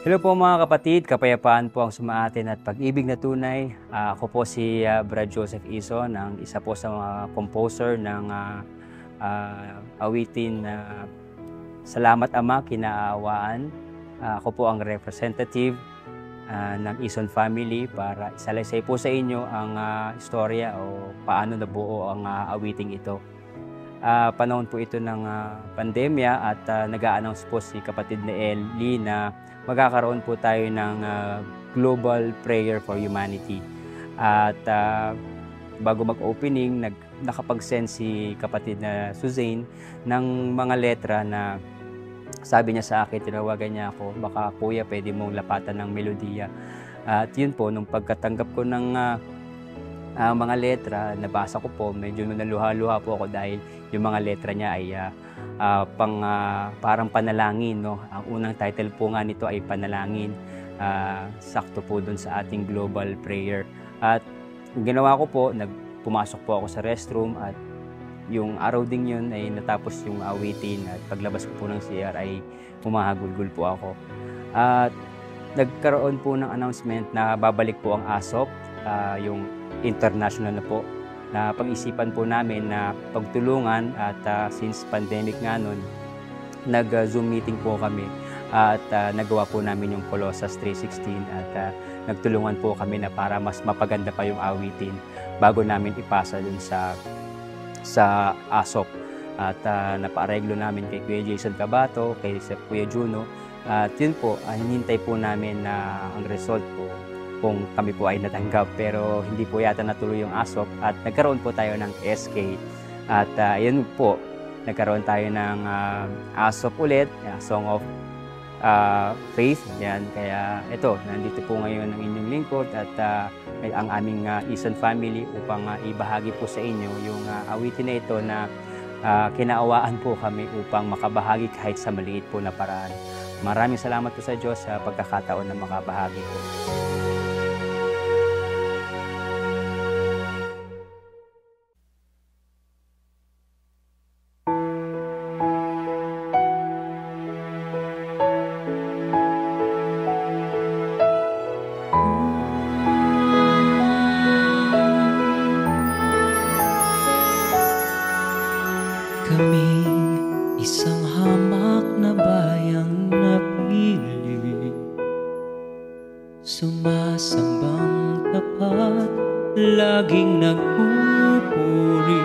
Hello po mga kapatid, kapayapaan po ang sumaatin at pag-ibig na tunay. Ako po si Brad Joseph Ison, ang isa po sa mga composer ng awitin na Salamat Ama, Kinaawaan. Ako po ang representative ng Ison family para isalaysay po sa inyo ang istorya o paano nabuo ang awiting ito. Panahon po ito ng pandemya at nag-a-announce po si kapatid na Ellie na magkakaroon po tayo ng Global Prayer for Humanity. At bago mag-opening, nakapag-send si kapatid na Suzanne ng mga letra na sabi niya sa akin, tinawagan niya ako, baka kuya pwede mong lapatan ng melodiya. At yun po, nung pagkatanggap ko ng mga letra, nabasa ko po, medyo naluha-luha po ako dahil yung mga letra niya ay parang panalangin, no? Ang unang title po nga nito ay Panalangin. Sakto po dun sa ating global prayer. At ginawa ko po, pumasok po ako sa restroom at yung araw ding yun ay natapos yung awitin at paglabas ko po ng CR ay humahagulgul po ako. At nagkaroon po ng announcement na babalik po ang ASOP, yung international na po, na pag-isipan po namin na pagtulungan at since pandemic nga nun, nag-Zoom meeting po kami at nagawa po namin yung Colossus 3:16 at nagtulungan po kami na para mas mapaganda pa yung awitin bago namin ipasa dun sa ASOP. At napaareglo namin kay Kuya Jason Cabato, kay Kuya Juno, at yun po, hinintay po namin na ang result po kung kami po ay natanggap, pero hindi po yata natuloy yung ASOP at nagkaroon po tayo ng SK at yun po, nagkaroon tayo ng ASOP ulit, Song of Faith. Yan, kaya ito, nandito po ngayon ang inyong lingkod at ang aming Ison family upang ibahagi po sa inyo yung awitin na ito na kinaawaan po kami upang makabahagi kahit sa maliit po na paraan. Maraming salamat po sa Diyos sa pagkakataon na makabahagi po. Kaming isang hamak na bayang napili, sumasambang tapat, laging nagpupuri.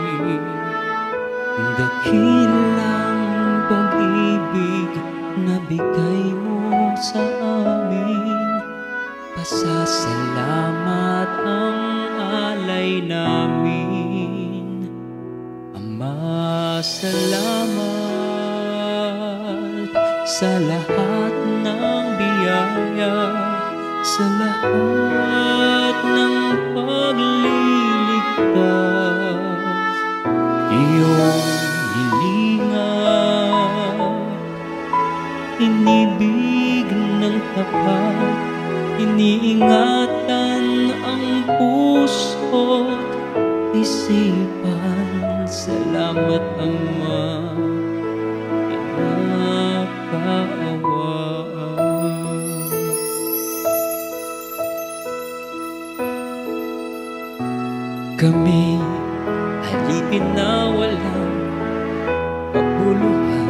Dakilang pag-ibig na bigay mo sa amin, pasasalamat ang alay namin. Ama, salamat sa lahat ng biyaya, sa lahat ng pagliligtas. Iyong hilingan, inibig ng tapat, iniingatan ang puso't isipan. Salamat Ama, kinakaawaan. Kami alipin na walang paguluhan,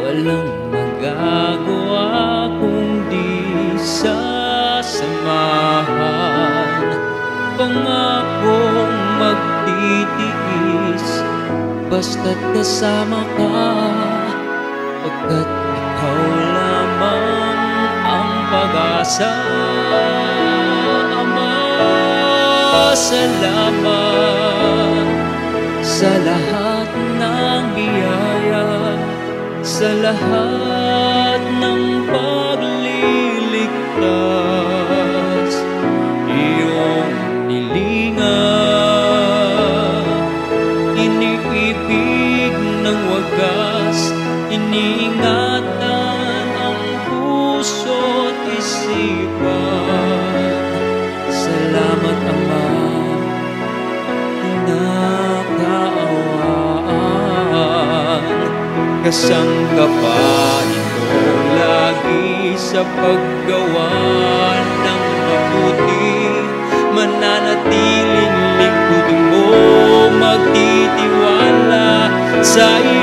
walang magagawa kundi sasamahan. Pangakong magtitiis basta't kasama ka, pagkat ikaw lamang ang pag-asa. Ama, salamat sa lahat ng biyaya, sa lahat ng pagliligtas. Iyong nilingan, iniibig ng wagas, iniingatan ang puso't isipan. Salamat Ama, kinakaawaan. Kasangkapain mong lagi sa paggawa ng mabuti. Mananatiling lingkod mo, magtitiwala sa iyo.